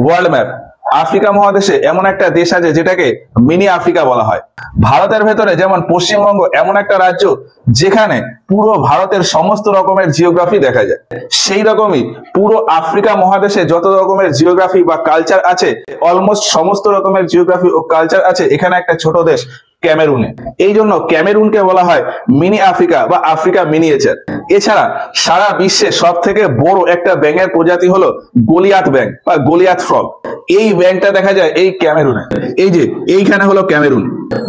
World map. Africa মহাদেশে এমন একটা দেশ আছে যেটাকে মিনি আফ্রিকা বলা হয়। ভারতের ভেতরে যেমন পশ্চিমবঙ্গ এমন একটা রাজ্য যেখানে পুরো ভারতের সমস্ত রকমের জিওগ্রাফি দেখা যায়, সেই রকমই পুরো আফ্রিকা মহাদেশে যত রকমের জিওগ্রাফি বা কালচার আছে, অলমোস্ট সমস্ত রকমের জিওগ্রাফি ও কালচার আছে এখানে একটা ছোট দেশ ক্যামেরুনে। এই জন্য ক্যামেরুনকে বলা হয় মিনি আফ্রিকা বা আফ্রিকা মিনিয়েচার। এছাড়া সারা বিশ্বে সব থেকে বড় একটা ব্যাঙের প্রজাতি হলো গলিয়াত ব্যাঙ বা গলিয়াত ফ্রগ। এই ব্যাঙটা দেখা যায় এই ক্যামেরুনে। এই যে এইখানে হলো ক্যামেরুন।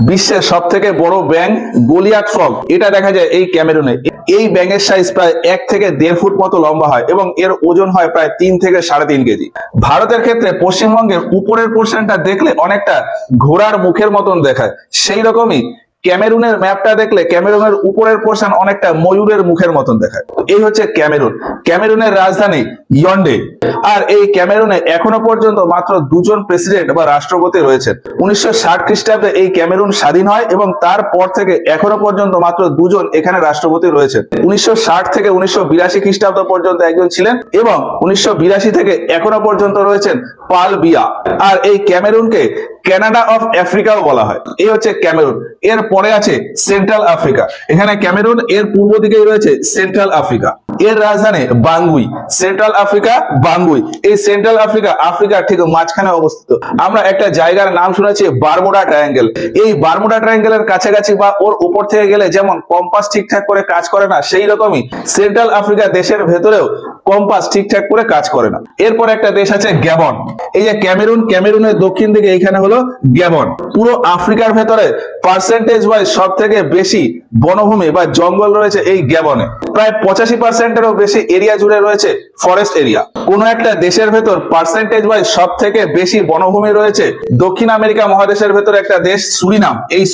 বিশ্বের সব থেকে বড় ব্যাঙ গলিয়াত ফ্রগ, এটা দেখা যায় এই ক্যামেরুনে। এই ব্যাঙের সাইজ প্রায় 1 থেকে 1.5 ফুট মতো লম্বা হয় এবং এর ওজন হয় প্রায় 3 থেকে 3.5 কেজি। ভারতের ক্ষেত্রে পশ্চিমবঙ্গের উপরের পোর্শনটা দেখলে অনেকটা ঘোড়ার মুখের মতন দেখায়, সেই রকমই ক্যামেরুনের ম্যাপটা দেখলে ক্যামেরুনের উপরের পোর্শন অনেকটা ময়ূরের মুখের মতন দেখায়। এই হচ্ছে ক্যামেরুন। ক্যামেরুনের রাজধানী ইয়ন্ডে। আর এই ক্যামেরুনে এখনো পর্যন্ত মাত্র 2 জন প্রেসিডেন্ট বা রাষ্ট্রপতি রয়েছেন। 1960 খ্রিস্টাব্দে এই ক্যামেরুন স্বাধীন হয় এবং তারপর থেকে এখনো পর্যন্ত মাত্র 2 জন এখানে রাষ্ট্রপতি রয়েছেন। 1960 থেকে 1982 খ্রিস্টাব্দ পর্যন্ত একজন ছিলেন এবং 1982 থেকে এখনো পর্যন্ত রয়েছেন পাল বিয়া। আর এই ক্যামেরুনকে কানাডা অফ আফ্রিকাও বলা হয়। এই হচ্ছে ক্যামেরুন। এর পরে আছে সেন্ট্রাল আফ্রিকা। এখানে ক্যামেরুন, এর পূর্ব দিকেই রয়েছে সেন্ট্রাল আফ্রিকা। এর রাজধানী বাঙ্গুই। Central Africa Bangui. এই সেন্ট্রাল আফ্রিকা আফ্রিকার ঠিক মাঝখানে অবস্থিত। আমরা একটা জায়গার নাম শুনেছি বারমুডা ট্রায়াঙ্গেল। এই বারমুডা ট্রায়াঙ্গেলের কাছাকাছি বা ওর উপর থেকে গেলে যেমন কম্পাস ঠিকঠাক করে কাজ করে না, সেই রকমই সেন্ট্রাল আফ্রিকা দেশের ভেতরেও কম্পাস ঠিকঠাক করে কাজ করে না। এরপর একটা দেশ আছে গ্যাবন। এই যে ক্যামেরুন, ক্যামেরুনের দক্ষিণ দিকে এইখানে হলো গ্যাবন। পুরো আফ্রিকার ভেতরে পার্সেন্টেজ ওয়াইজ সব থেকে বেশি বনভূমি বা জঙ্গল রয়েছে এই গ্যাবনে। প্রায় 85%-এরও বেশি এরিয়া জুড়ে রয়েছে ফরেস্ট এরিয়া। কোন একটা দেশের ভেতর পার্সেন্টেজ ওয়াইজ সব থেকে বেশি বনভূমি রয়েছে দক্ষিণ আমেরিকা মহাদেশের ভেতর একটা দেশ সুরিনাম। এই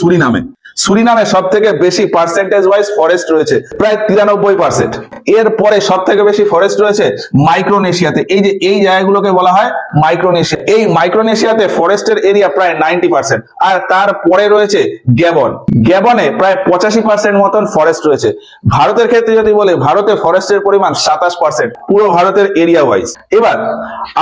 সুরিনামে সব থেকে বেশি পার্সেন্টেজ ওয়াইজ ফরেস্ট রয়েছে, প্রায় 93%। এরপরে সব থেকে বেশি ফরেস্ট রয়েছে মাইক্রোনেশিয়াতে। এই যে এই জায়গাগুলোকে বলা হয় মাইক্রোনেশিয়া। এই মাইক্রোনেশিয়াতে ফরেস্টের এরিয়া প্রায় 90%। আর তারপরে রয়েছে গ্যাবন। গ্যাবনে প্রায় 85% মতন ফরেস্ট রয়েছে। ভারতের ক্ষেত্রে যদি বলে, ভারতে ফরেস্টের পরিমাণ 27% পুরো ভারতের এরিয়া ওয়াইজ। এবার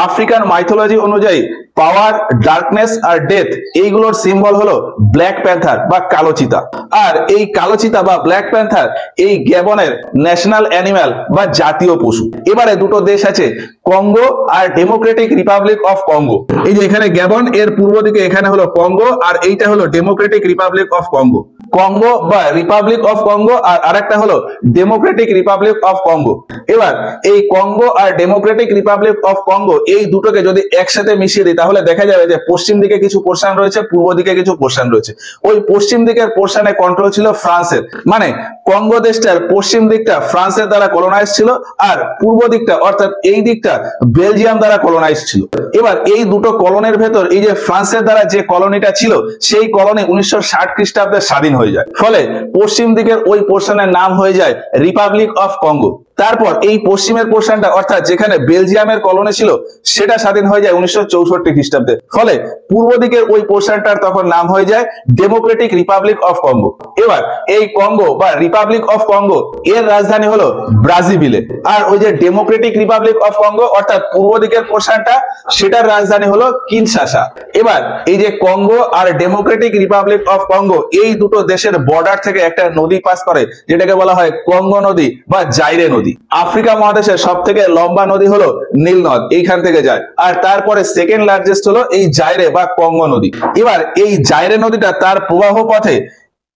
আফ্রিকান মাইথোলজি অনুযায়ী পাওয়ার, ডার্কনেস আর ডেথ এইগুলোর সিম্বল হলো ব্ল্যাক প্যান্থার বা কালো চিতা। আর এই কালো চিতা বা ব্ল্যাক প্যান্থার এই গ্যাবনের ন্যাশনাল অ্যানিমাল বা জাতীয় পশু। এবারে দুটো দেশ আছে, কঙ্গো আর ডেমোক্রেটিক রিপাবলিক অফ কঙ্গো। এই যে এখানে গ্যাবন, এর পূর্ব দিকে এখানে হলো কঙ্গো, আর এইটা হলো democratic republic of Congo. Congo বা রিপাবলিক অফ কঙ্গো আর আরেকটা হলো ডেমোক্রেটিক রিপাবলিক অফ কঙ্গো। এবার এই কঙ্গো আর ডেমোক্রেটিক রিপাবলিক অফ কঙ্গো এই দুটোকে যদি একসাথে মিশিয়ে দিই তাহলে দেখা যাবে যে পশ্চিম দিকে কিছু পোর্শন রয়েছে, পূর্ব দিকে কিছু পোর্শন রয়েছে। ওই পশ্চিম দিকের পোর্শনে কন্ট্রোল ছিল ফ্রান্সের, মানে কঙ্গো দেশটার পশ্চিম দিকটা ফ্রান্সের দ্বারা কলোনাইজ ছিল আর পূর্ব দিকটা অর্থাৎ এই দিকটা বেলজিয়াম দ্বারা কলোনাইজ ছিল। এবার এই দুটো কলোনির ভেতর এই যে ফ্রান্সের দ্বারা যে কলোনিটা ছিল সেই কলোনি 1960 খ্রিস্টাব্দে স্বাধীন হয়ে যায়। ফলে পশ্চিম দিকের ওই পোর্শনের নাম হয়ে যায় রিপাবলিক অফ কঙ্গো। তারপর এই পশ্চিমের পোর্শনটা অর্থাৎ যেখানে বেলজিয়ামের কলোনি ছিল সেটা স্বাধীন হয়ে যায় 1964 খ্রিস্টাব্দে। ফলে পূর্ব দিকের ওই পোর্শনটার তখন নাম হয়ে যায় ডেমোক্রেটিক রিপাবলিক অফ কঙ্গো। এবার এই কঙ্গো বা রিপাবলিক অফ কঙ্গো এর রাজধানী হলো ব্রাজিভিলে। আর ওই যে ডেমোক্রেটিক রিপাবলিক অফ কঙ্গো অর্থাৎ পূর্ব দিকের পোর্শনটা সেটার রাজধানী হলো কিনশাসা। এবার এই যে কঙ্গো আর ডেমোক্রেটিক রিপাবলিক অফ কঙ্গো এই দুটো দেশের বর্ডার থেকে একটা নদী পাস করে যেটাকে বলা হয় কঙ্গো নদী বা জাইরে নদী। আফ্রিকা মহাদেশের সব থেকে লম্বা নদী হলো নীল নদ, এইখান থেকে যায়। আর তারপরে সেকেন্ড লার্জেস্ট হলো এই জাইরে বা কঙ্গো নদী। এবার এই জাইরে নদীটা তার প্রবাহ পথে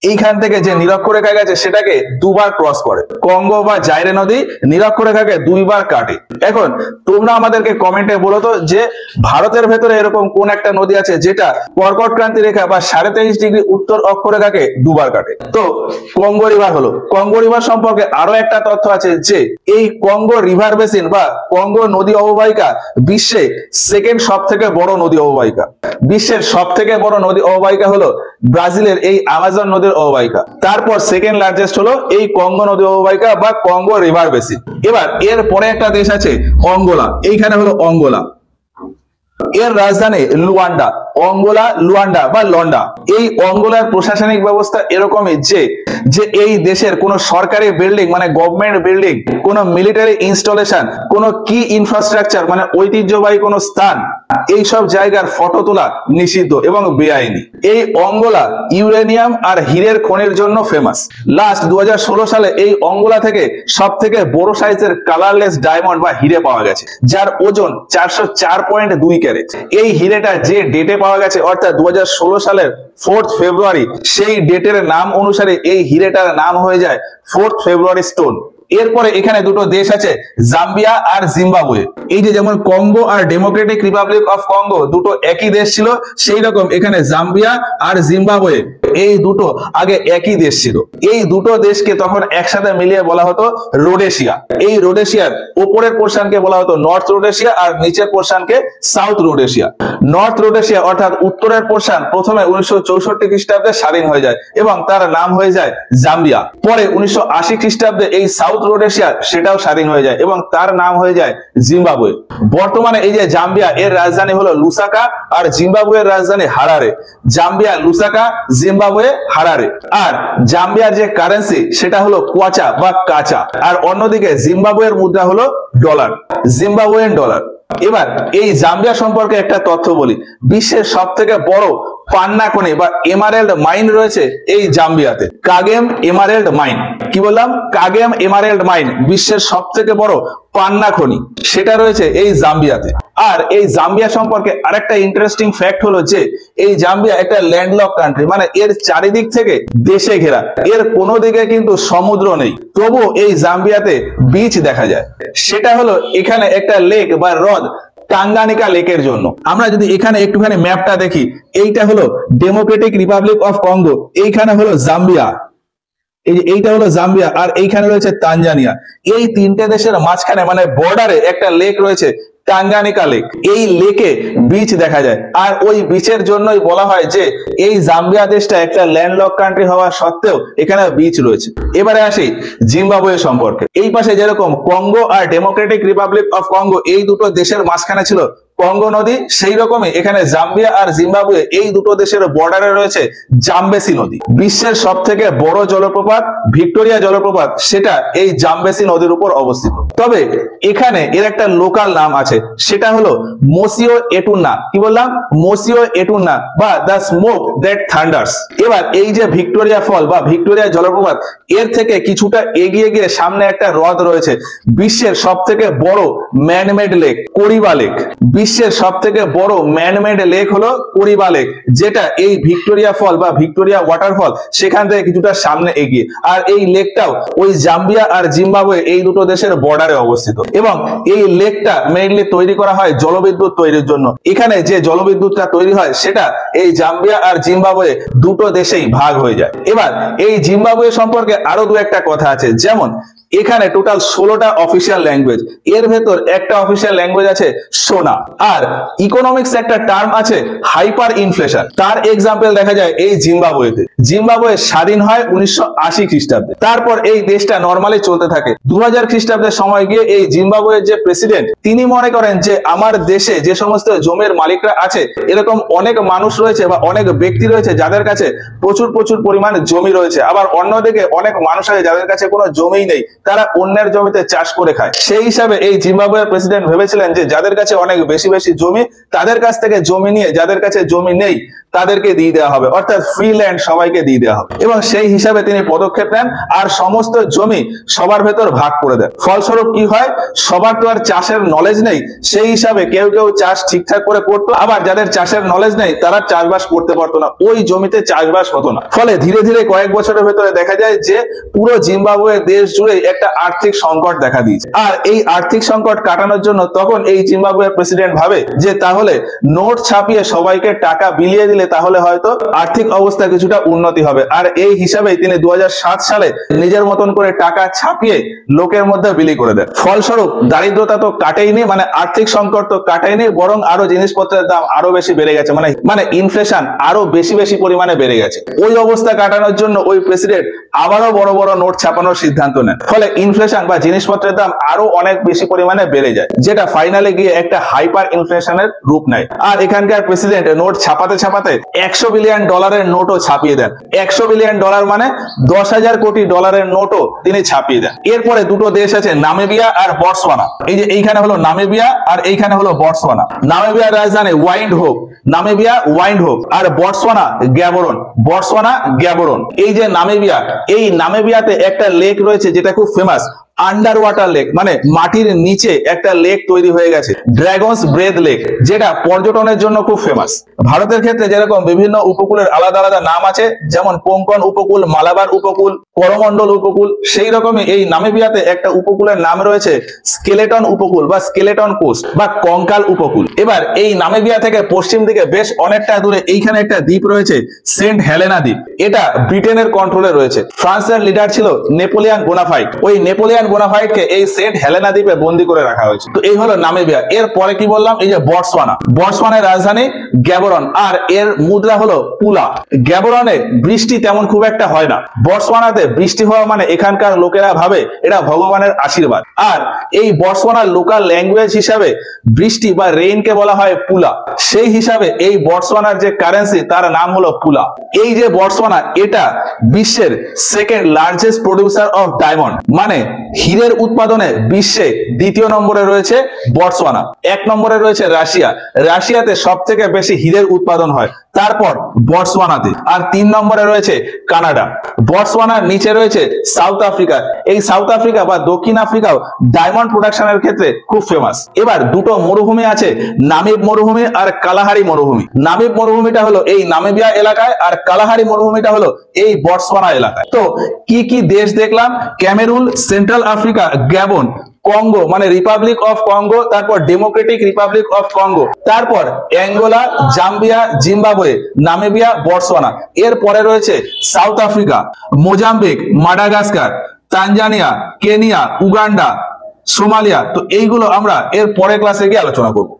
এইখান থেকে যে নিরক্ষরেখা গেছে সেটাকে দুবার ক্রস করে। কঙ্গো বা জাইরে নদী নিরক্ষরেখাকে 2 বার কাটে। এখন তোমরা আমাদেরকে কমেন্টে বলো তো যে ভারতের ভেতরে এরকম কোন একটা নদী আছে যেটা কর্কট ক্রান্তি রেখা বা 23.5 ডিগ্রি উত্তর অক্ষরেখাকে 2 বার কাটে? তো কঙ্গো রিভার হলো। কঙ্গো রিভার সম্পর্কে আরো একটা তথ্য আছে যে এই কঙ্গো রিভার বেসিন বা কঙ্গো নদী অববাহিকা বিশ্বে সেকেন্ড সব থেকে বড় নদী অববাহিকা। বিশ্বের সব থেকে বড় নদী অববাহিকা হলো ব্রাজিলের এই আমাজন নদীর অববাহিকা। তারপর সেকেন্ড লার্জেস্ট হলো এই কঙ্গো নদী অববাহিকা বা কঙ্গো রিভার বেসিন। এবার এর পরে একটা দেশ আছে অঙ্গোলা। এইখানে হলো অঙ্গোলা। এর রাজধানী লুয়ান্ডা। অঙ্গোলা, লুয়ান্ডা বা লন্ডা। এই অঙ্গোলার প্রশাসনিক ব্যবস্থা এরকমই যে এই দেশের কোন সরকারি বিল্ডিং মানে গভর্নমেন্ট বিল্ডিং, কোন মিলিটারি ইনস্টলেশন, কোন কি ইনফ্রাস্ট্রাকচার মানে ঐতিহ্যবাহী কোন স্থান, এই সব জায়গার ফটো তোলা নিষিদ্ধ এবং বেআইনি। এই অঙ্গোলা ইউরেনিয়াম আর হীরের খনির জন্য ফেমাস। লাস্ট 2016 সালে এই অঙ্গোলা থেকে সব থেকে বড় সাইজের কালারলেস ডায়মন্ড বা হিরে পাওয়া গেছে, যার ওজন 404.2 ক্যারেট। এই হিরেটা যে ডেটে পাওয়া গেছে অর্থাৎ 2016 সালের 4 ফেব্রুয়ারি, সেই ডেটের নাম অনুসারে এই হিরেটার নাম হয়ে যায় 4 ফেব্রুয়ারি স্টোন। এরপরে এখানে দুটো দেশ আছে, জাম্বিয়া আর জিম্বাবুয়ে। এই যে যেমন কঙ্গো আর ডেমোক্রেটিক রিপাবলিক অফ কঙ্গো দুটো একই দেশ ছিল, সেই রকম এখানে জাম্বিয়া আর জিম্বাবুয়ে এই দুটো আগে একই দেশ ছিল। এই দুটো দেশকে তখন একসাথে মিলিয়ে বলা হতো রোডেশিয়া। এই রোডেশিয়ার উপরের পোর্শনকে বলা হতো নর্থ রোডেশিয়া আর নিচের পোর্শনকে সাউথ রোডেশিয়া। নর্থ রোডেশিয়া অর্থাৎ উত্তরের পোর্শন প্রথমে 1964 খ্রিস্টাব্দে স্বাধীন হয়ে যায় এবং তার নাম হয়ে যায় জাম্বিয়া। পরে 1980 খ্রিস্টাব্দে এই সাউথ রোডেশিয়া সেটাও স্বাধীন হয়ে যায় এবং তার নাম হয়ে যায় জিম্বাবুয়ে। বর্তমানে এই যে জাম্বিয়া, এর রাজধানী হলো লুসাকা আর জিম্বাবুয়ের রাজধানী Harare. Zambia Lusaka, Zimbabwe Harare. আর জাম্বিয়ার যে কারেন্সি সেটা হলো কোয়াচা বা কাচা, আর অন্যদিকে জিম্বাবুয়ের মুদ্রা হলো ডলার, জিম্বাবুয়েন ডলার। এবার এই জাম্বিয়া সম্পর্কে একটা তথ্য বলি। বিশ্বের সব থেকে বড় পান্না খনি বা এমারেল্ড মাইন রয়েছে এই জাম্বিয়াতে, কাগেম এমারেল্ড মাইন। কি বললাম? কাগেম এমারেল্ড মাইন, বিশ্বের সব থেকে বড় পান্না খনি, সেটা রয়েছে এই জাম্বিয়াতে। আর এই জাম্বিয়া সম্পর্কে আরেকটা ইন্টারেস্টিং ফ্যাক্ট হলো যে এই জাম্বিয়া একটা ল্যান্ডলক কান্ট্রি, মানে এর চারিদিক থেকে দেশে ঘেরা, এর কোনো দিকে কিন্তু সমুদ্র নেই, তবু এই জাম্বিয়াতে বিচ দেখা যায়। সেটা হলো এখানে একটা লেক বা হ্রদ, টাঙ্গানিকা লেকের জন্য। আমরা যদি এখানে একটুখানি ম্যাপটা দেখি, এইটা হলো ডেমোক্রেটিক রিপাবলিক অফ কঙ্গো, এইখানে হলো জাম্বিয়া, এই যে এইটা হলো জাম্বিয়া, আর এইখানে রয়েছে তানজানিয়া। এই তিনটে দেশের মাঝখানে মানে বর্ডারে একটা লেক রয়েছে, টাঙ্গানিকা লেক। এই লেকে বিচ দেখা যায়, আর ওই বিচের জন্যই বলা হয় যে এই জাম্বিয়া দেশটা একটা ল্যান্ডলক কান্ট্রি হওয়া সত্ত্বেও এখানে বিচ রয়েছে। এবারে আসি জিম্বাবুয়ে সম্পর্কে। এই পাশে যেরকম কঙ্গো আর ডেমোক্রেটিক রিপাবলিক অফ কঙ্গো এই দুটো দেশের মাঝখানে ছিল কঙ্গো নদী, সেই রকমই এখানে জাম্বিয়া আর জিম্বাবুয়ে এই দুটো দেশের বর্ডারে রয়েছে জামবেসি নদী। বিশ্বের সব থেকে বড় জলপ্রপাত ভিক্টোরিয়া জলপ্রপাত, সেটা এই জামবেসি নদীর উপর অবস্থিত। তবে এখানে এর একটা লোকাল নাম আছে, সেটা হলো মোসিও এটুনা। কি বললাম? মোসিও এটুনা বা দ্য স্মোক দ্যাট থান্ডার্স। এবার এই যে ভিক্টোরিয়া ফল বা ভিক্টোরিয়া জলপ্রপাত, এর থেকে কিছুটা এগিয়ে গিয়ে সামনে একটা হ্রদ রয়েছে, বিশ্বের সব থেকে বড় ম্যানমেড লেক কোরিবা লেক। বিশ্বের সব থেকে বড় ম্যানমেড লেক হলো কোরিবা লেক, যেটা এই ভিক্টোরিয়া ফল বা ভিক্টোরিয়া ওয়াটারফল সেখান থেকে কিছুটা সামনে এগিয়ে। আর এই লেকটাও ওই জাম্বিয়া আর জিম্বাবুয়ে এই দুটো দেশের বর্ডারে অবস্থিত, এবং এই লেকটা মেইনলি তৈরি করা হয় জলবিদ্যুৎ তৈরির জন্য। এখানে যে জলবিদ্যুৎটা তৈরি হয় সেটা এই জাম্বিয়া আর জিম্বাবুয়ে দুটো দেশেই ভাগ হয়ে যায়। এবার এই জিম্বাবুয়ে সম্পর্কে আরো দু একটা কথা আছে, যেমন এখানে টোটাল 16টা অফিসিয়াল ল্যাঙ্গুয়েজ, এর ভেতর একটা অফিসিয়াল ল্যাঙ্গুয়েজ আছে সোনা। আর ইকোনমিক্স একটা টার্ম আছে হাইপার ইনফ্লেশন, তার এক্সাম্পল দেখা যায় এই জিম্বাবুয়েতে। জিম্বাবুয়ে স্বাধীন হয় 1980 খ্রিস্টাব্দে, তারপর এই দেশটা নরমালি চলতে থাকে। 2000 খ্রিস্টাব্দের সময় গিয়ে এই জিম্বাবুয়ের যে প্রেসিডেন্ট, তিনি মনে করেন যে আমার দেশে যে সমস্ত জমির মালিকরা আছে, এরকম অনেক মানুষ রয়েছে বা অনেক ব্যক্তি রয়েছে যাদের কাছে প্রচুর পরিমাণ জমি রয়েছে, আবার অন্যদিকে অনেক মানুষ আছে যাদের কাছে কোনো জমি নেই, তারা অন্যের জমিতে চাষ করে খায়। সেই হিসাবে এই জিম্বাবুয়ের প্রেসিডেন্ট ভেবেছিলেন যে যাদের কাছে অনেক বেশি জমি, তাদের কাছ থেকে জমি নিয়ে যাদের কাছে জমি নেই তাদেরকে দিয়ে দেওয়া হবে, অর্থাৎ ফ্রি ল্যান্ড সবাইকে দিয়ে দেওয়া হবে। এবং সেই হিসাবে তিনি পদক্ষেপ নেন আর সমস্ত জমি সবার ভেতর ভাগ করে দেন। ফলস্বরূপ কি হয়, সবার তো আর চাষের নলেজ নেই, সেই হিসাবে কেউ চাষ ঠিকঠাক করে করতো, আবার যাদের চাষের নলেজ নেই তারা চাষবাস করতে পারতো না, ওই জমিতে চাষবাস হতো না। ফলে ধীরে ধীরে কয়েক বছরের ভেতরে দেখা যায় যে পুরো জিম্বাবুয়ে দেশ জুড়ে একটা আর্থিক সংকট দেখা দিয়েছে। আর এই আর্থিক সংকট কাটানোর জন্য তখন এই জিম্বাবুয়ের প্রেসিডেন্ট ভাবে যে তাহলে নোট ছাপিয়ে সবাইকে টাকা বিলিয়ে দিলে তাহলে হয়তো আর্থিক অবস্থা কিছুটা উন্নতি হবে। আর এই হিসাবেই তিনি 2007 সালে নিজের মতন করে টাকা ছাপিয়ে লোকের মধ্যে বিলি করে দেন। ফলস্বরূপ দারিদ্রতা তো কাটেইনি, মানে আর্থিক সংকট তো কাটেইনি, বরং আরো জিনিসপত্রের দাম আরো বেশি বেড়ে গেছে, মানে ইনফ্লেশন আরো বেশি পরিমাণে বেড়ে গেছে। ওই অবস্থা কাটানোর জন্য ওই প্রেসিডেন্ট আবারও বড় বড় নোট ছাপানোর সিদ্ধান্ত নেন। ফলে ইনফ্লেশন বা জিনিসপত্রের দাম আরো অনেক বেশি পরিমাণে বেড়ে যায়, যেটা ফাইনালে গিয়ে একটা হাইপার ইনফ্লেশনের রূপ নেয়। আর এখানকার প্রেসিডেন্ট নোট ছাপাতে ছাপাতে $100 বিলিয়ন নোটও ছাপিয়ে দেন। $100 বিলিয়ন মানে 10,000 কোটি ডলারের নোটও তিনি ছাপিয়ে দেন। এরপরে দুটো দেশ আছে, নামিবিয়া আর বটসওয়ানা। এই যে এইখানে হলো নামিবিয়া আর এইখানে হলো বটসওয়ানা। নামিবিয়ার রাজধানী ওয়াইন্ডহোক, নামিবিয়া ওয়াইন্ডহোক, আর বটসওয়ানা গ্যাবরন, বটসওয়ানা গ্যাবরন। এই যে নামিবিয়া, এই নামিবিয়াতে একটা লেক রয়েছে যেটা খুব ফেমাস, আন্ডার ওয়াটার লেক, মানে মাটির নিচে একটা লেক তৈরি হয়ে গেছে, ড্রাগনস ব্রেথ লেক, যেটা পর্যটনের জন্য খুব ফেমাস। ভারতের ক্ষেত্রে যেরকম বিভিন্ন উপকূলের আলাদা আলাদা নাম আছে, যেমন কোঙ্কন উপকূল, মালাবার উপকূল, করমন্ডল উপকূল, সেই রকমই এই নামিবিয়াতে একটা উপকূলের নাম রয়েছে স্কেলেটন উপকূল বা স্কেলেটন কোস্ট বা কঙ্কাল উপকূল। এবার এই নামিবিয়া থেকে পশ্চিম দিকে বেশ অনেকটা দূরে এইখানে একটা দ্বীপ রয়েছে, সেন্ট হেলেনা দ্বীপ। এটা ব্রিটেনের কন্ট্রোলে রয়েছে। ফ্রান্সের লিডার ছিল নেপোলিয়ান বোনাফাইট। ওই নেপোলিয়ান বোনাফাইটকে এই সেন্ট হেলেনা দ্বীপে বন্দী করে রাখা হয়েছে। তো এই হলো নামিবিয়া। এর পরে কি বললাম, এই যে বটসওয়ানা, বটসওয়ানার রাজধানী গ্যাবরন, আর এর মুদ্রা হলো পুলা। গ্যাবরনে বৃষ্টি তেমন খুব একটা হয় না। বটসওয়ানাতে বৃষ্টি হওয়া মানে এখানকার লোকেরা ভাবে এটা ভগবানের আশীর্বাদ। আর এই বটসওয়ানার লোকাল ল্যাঙ্গুয়েজ হিসাবে বৃষ্টি বা রেইনকে বলা হয় পুলা। সেই হিসাবে এই বটসওয়ানার যে কারেন্সি তার নাম হলো পুলা। এই যে বটসওয়ানা, এটা বিশ্বের second largest producer of diamond, মানে হীরের উৎপাদনে বিশ্বে দ্বিতীয় নম্বরে রয়েছে বটসওয়ানা। 1 নম্বরে রয়েছে রাশিয়া, রাশিয়াতে সব থেকে বেশি হীরের উৎপাদন হয়, তারপর বটসওয়ানাতে। আর 3 নম্বরে রয়েছে কানাডা। বটসওয়ানার নিচে রয়েছে সাউথ আফ্রিকা। এই সাউথ আফ্রিকা বা দক্ষিণ আফ্রিকাও ডায়মন্ড প্রোডাকশনের ক্ষেত্রে খুব ফেমাস। এবার দুটো মরুভূমি আছে, নামিব মরুভূমি আর কালাহারি মরুভূমি। নামিব মরুভূমিটা হলো এই নামিবিয়া এলাকায়, আর কালাহারি মরুভূমিটা হলো এই বটসওয়ানা এলাকায়। তো কি কি দেশ দেখলাম, Cameroon, central Africa, Gabon, Congo মানে রিপাবলিক অফ কঙ্গো, তারপর ডেমোক্রেটিক রিপাবলিক অফ কঙ্গো, তারপর Angola, Zambia, Zimbabwe, Namibia, Botswana. এর পরে রয়েছে South Africa, Mozambique, Madagascar, Tanzania, Kenya, Uganda, Somalia. তো এইগুলো আমরা এর পরের ক্লাসে গিয়ে আলোচনা করব।